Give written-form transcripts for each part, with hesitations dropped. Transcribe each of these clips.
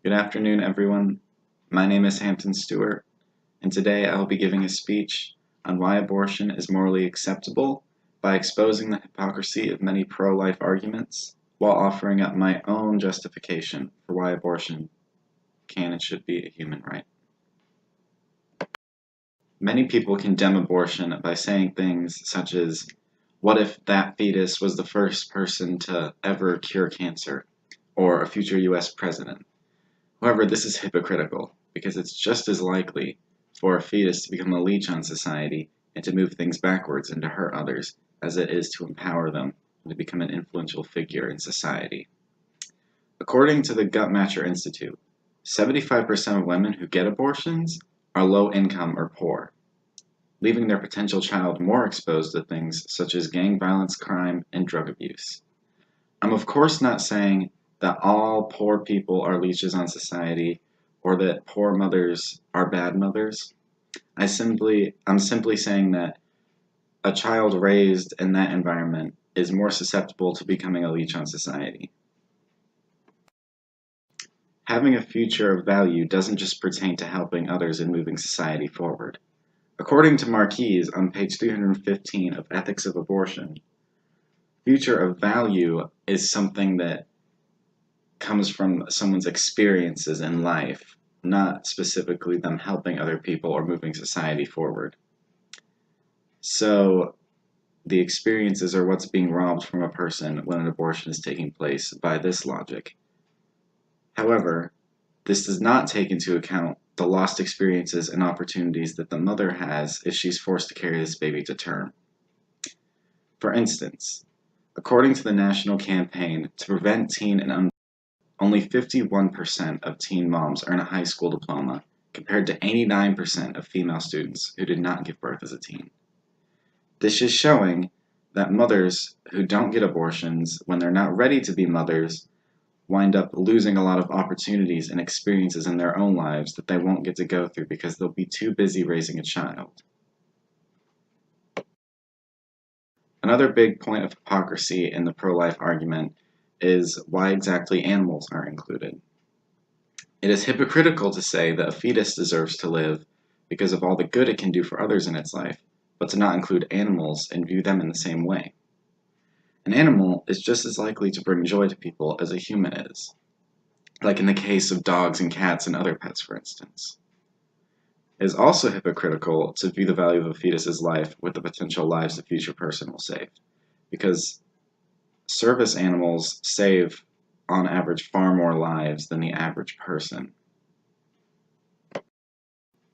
Good afternoon, everyone. My name is Hampton Stewart, and today I will be giving a speech on why abortion is morally acceptable by exposing the hypocrisy of many pro-life arguments while offering up my own justification for why abortion can and should be a human right. Many people condemn abortion by saying things such as, what if that fetus was the first person to ever cure cancer, or a future US president? However, this is hypocritical, because it's just as likely for a fetus to become a leech on society and to move things backwards and to hurt others as it is to empower them and to become an influential figure in society. According to the Guttmacher Institute, 75% of women who get abortions are low income or poor, leaving their potential child more exposed to things such as gang violence, crime, and drug abuse. I'm of course not saying that all poor people are leeches on society or that poor mothers are bad mothers. I'm simply saying that a child raised in that environment is more susceptible to becoming a leech on society. Having a future of value doesn't just pertain to helping others and moving society forward. According to Marquise on page 315 of Ethics of Abortion, future of value is something that comes from someone's experiences in life, not specifically them helping other people or moving society forward. So the experiences are what's being robbed from a person when an abortion is taking place by this logic. However, this does not take into account the lost experiences and opportunities that the mother has if she's forced to carry this baby to term. For instance, according to the National Campaign to Prevent Teen and only 51% of teen moms earn a high school diploma, compared to 89% of female students who did not give birth as a teen. This is showing that mothers who don't get abortions when they're not ready to be mothers wind up losing a lot of opportunities and experiences in their own lives that they won't get to go through because they'll be too busy raising a child. Another big point of hypocrisy in the pro-life argument is why exactly animals are included. It is hypocritical to say that a fetus deserves to live because of all the good it can do for others in its life, but to not include animals and view them in the same way. An animal is just as likely to bring joy to people as a human is, like in the case of dogs and cats and other pets, for instance. It is also hypocritical to view the value of a fetus's life with the potential lives the future person will save, because service animals save, on average, far more lives than the average person.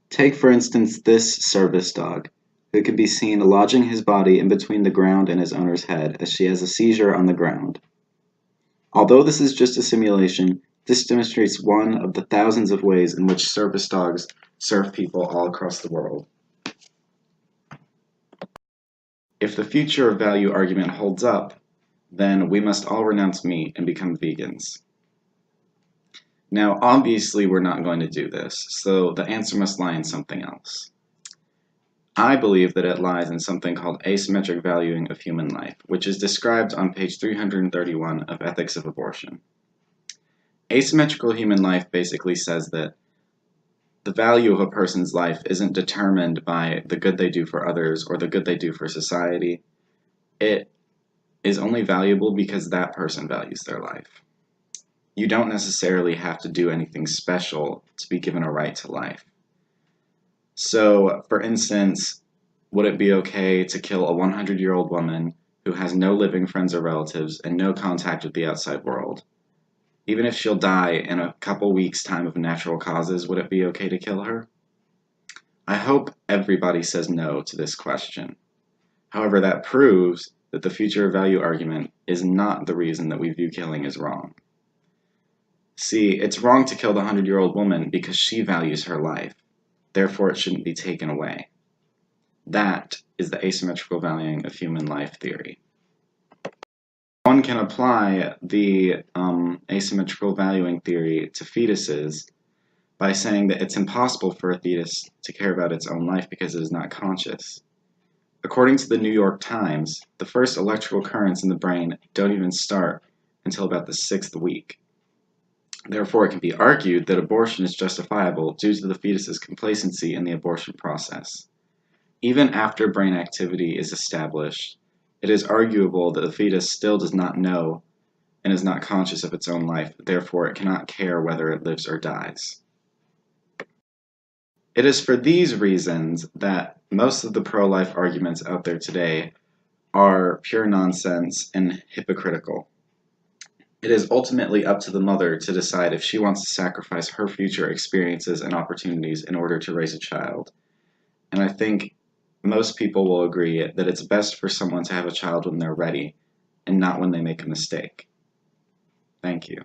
Take, for instance, this service dog, who can be seen lodging his body in between the ground and his owner's head as she has a seizure on the ground. Although this is just a simulation, this demonstrates one of the thousands of ways in which service dogs serve people all across the world. If the future of value argument holds up, then we must all renounce meat and become vegans. Now, obviously, we're not going to do this, so the answer must lie in something else. I believe that it lies in something called asymmetric valuing of human life, which is described on page 331 of Ethics of Abortion. Asymmetrical human life basically says that the value of a person's life isn't determined by the good they do for others or the good they do for society. It is only valuable because that person values their life. You don't necessarily have to do anything special to be given a right to life. So, for instance, would it be okay to kill a 100-year-old woman who has no living friends or relatives and no contact with the outside world? Even if she'll die in a couple weeks' time of natural causes, would it be okay to kill her? I hope everybody says no to this question. However, that proves that the future of value argument is not the reason that we view killing as wrong. See, it's wrong to kill the 100-year-old woman because she values her life. Therefore, it shouldn't be taken away. That is the asymmetrical valuing of human life theory. One can apply the asymmetrical valuing theory to fetuses by saying that it's impossible for a fetus to care about its own life because it is not conscious. According to the New York Times, the first electrical currents in the brain don't even start until about the 6th week. Therefore, it can be argued that abortion is justifiable due to the fetus's complacency in the abortion process. Even after brain activity is established, it is arguable that the fetus still does not know and is not conscious of its own life, therefore it cannot care whether it lives or dies. It is for these reasons that most of the pro-life arguments out there today are pure nonsense and hypocritical. It is ultimately up to the mother to decide if she wants to sacrifice her future experiences and opportunities in order to raise a child. And I think most people will agree that it's best for someone to have a child when they're ready and not when they make a mistake. Thank you.